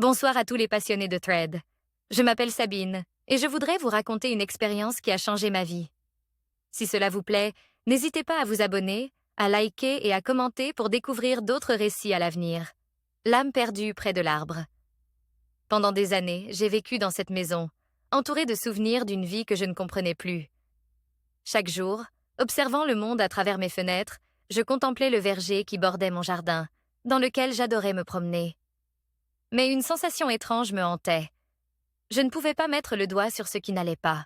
Bonsoir à tous les passionnés de Thread. Je m'appelle Sabine et je voudrais vous raconter une expérience qui a changé ma vie. Si cela vous plaît, n'hésitez pas à vous abonner, à liker et à commenter pour découvrir d'autres récits à l'avenir. L'âme perdue près de l'arbre. Pendant des années, j'ai vécu dans cette maison, entourée de souvenirs d'une vie que je ne comprenais plus. Chaque jour, observant le monde à travers mes fenêtres, je contemplais le verger qui bordait mon jardin, dans lequel j'adorais me promener. Mais une sensation étrange me hantait. Je ne pouvais pas mettre le doigt sur ce qui n'allait pas.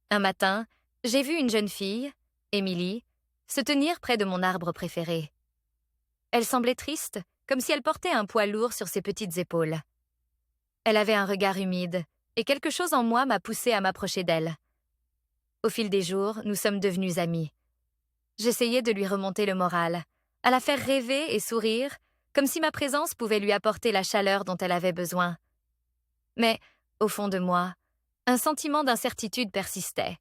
Un matin, j'ai vu une jeune fille, Émilie, se tenir près de mon arbre préféré. Elle semblait triste, comme si elle portait un poids lourd sur ses petites épaules. Elle avait un regard humide, et quelque chose en moi m'a poussée à m'approcher d'elle. Au fil des jours, nous sommes devenus amis. J'essayais de lui remonter le moral, à la faire rêver et sourire, comme si ma présence pouvait lui apporter la chaleur dont elle avait besoin. Mais, au fond de moi, un sentiment d'incertitude persistait.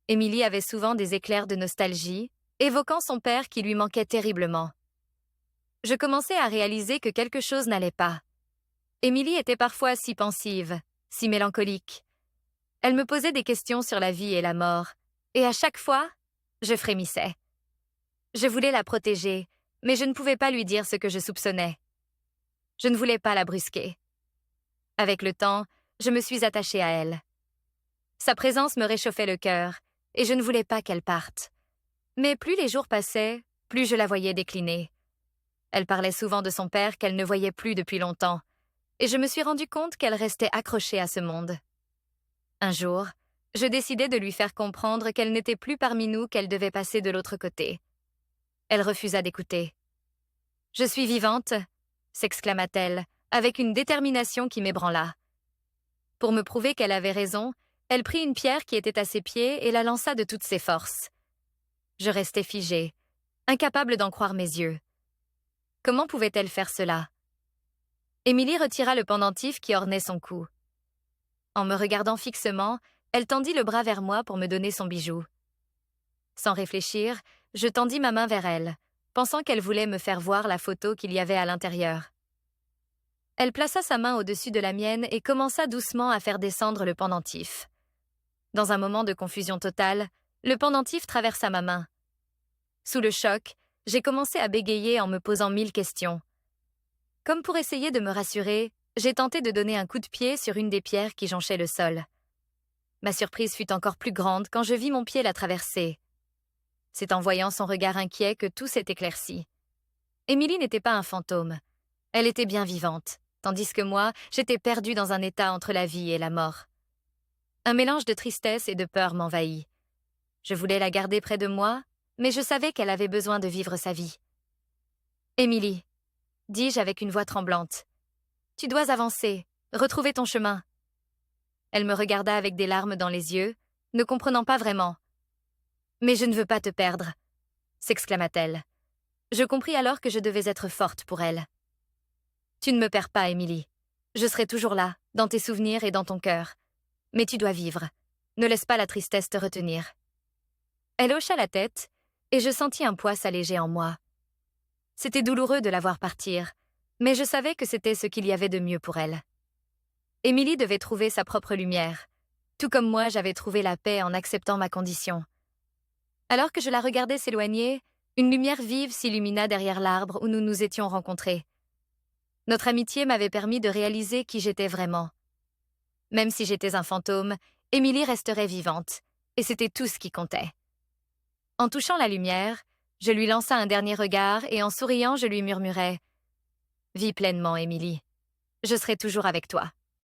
Émilie avait souvent des éclairs de nostalgie, évoquant son père qui lui manquait terriblement. Je commençais à réaliser que quelque chose n'allait pas. Émilie était parfois si pensive, si mélancolique. Elle me posait des questions sur la vie et la mort, et à chaque fois, je frémissais. Je voulais la protéger, mais je ne pouvais pas lui dire ce que je soupçonnais. Je ne voulais pas la brusquer. Avec le temps, je me suis attachée à elle. Sa présence me réchauffait le cœur, et je ne voulais pas qu'elle parte. Mais plus les jours passaient, plus je la voyais décliner. Elle parlait souvent de son père qu'elle ne voyait plus depuis longtemps, et je me suis rendu compte qu'elle restait accrochée à ce monde. Un jour, je décidai de lui faire comprendre qu'elle n'était plus parmi nous, qu'elle devait passer de l'autre côté. Elle refusa d'écouter. « Je suis vivante !» s'exclama-t-elle, avec une détermination qui m'ébranla. Pour me prouver qu'elle avait raison, elle prit une pierre qui était à ses pieds et la lança de toutes ses forces. Je restai figée, incapable d'en croire mes yeux. Comment pouvait-elle faire cela? Émilie retira le pendentif qui ornait son cou. En me regardant fixement, elle tendit le bras vers moi pour me donner son bijou. Sans réfléchir, je tendis ma main vers elle, pensant qu'elle voulait me faire voir la photo qu'il y avait à l'intérieur. Elle plaça sa main au-dessus de la mienne et commença doucement à faire descendre le pendentif. Dans un moment de confusion totale, le pendentif traversa ma main. Sous le choc, j'ai commencé à bégayer en me posant 1000 questions. Comme pour essayer de me rassurer, j'ai tenté de donner un coup de pied sur une des pierres qui jonchaient le sol. Ma surprise fut encore plus grande quand je vis mon pied la traverser. C'est en voyant son regard inquiet que tout s'est éclairci. Émilie n'était pas un fantôme. Elle était bien vivante, tandis que moi, j'étais perdue dans un état entre la vie et la mort. Un mélange de tristesse et de peur m'envahit. Je voulais la garder près de moi, mais je savais qu'elle avait besoin de vivre sa vie. « Émilie », dis-je avec une voix tremblante, « tu dois avancer, retrouver ton chemin. » Elle me regarda avec des larmes dans les yeux, ne comprenant pas vraiment. « Mais je ne veux pas te perdre », s'exclama-t-elle. Je compris alors que je devais être forte pour elle. « Tu ne me perds pas, Émilie. Je serai toujours là, dans tes souvenirs et dans ton cœur. Mais tu dois vivre. Ne laisse pas la tristesse te retenir. » Elle hocha la tête, et je sentis un poids s'alléger en moi. C'était douloureux de la voir partir, mais je savais que c'était ce qu'il y avait de mieux pour elle. Émilie devait trouver sa propre lumière, tout comme moi j'avais trouvé la paix en acceptant ma condition. Alors que je la regardais s'éloigner, une lumière vive s'illumina derrière l'arbre où nous nous étions rencontrés. Notre amitié m'avait permis de réaliser qui j'étais vraiment. Même si j'étais un fantôme, Émilie resterait vivante, et c'était tout ce qui comptait. En touchant la lumière, je lui lança un dernier regard et en souriant, je lui murmurai « Vis pleinement, Émilie. Je serai toujours avec toi. »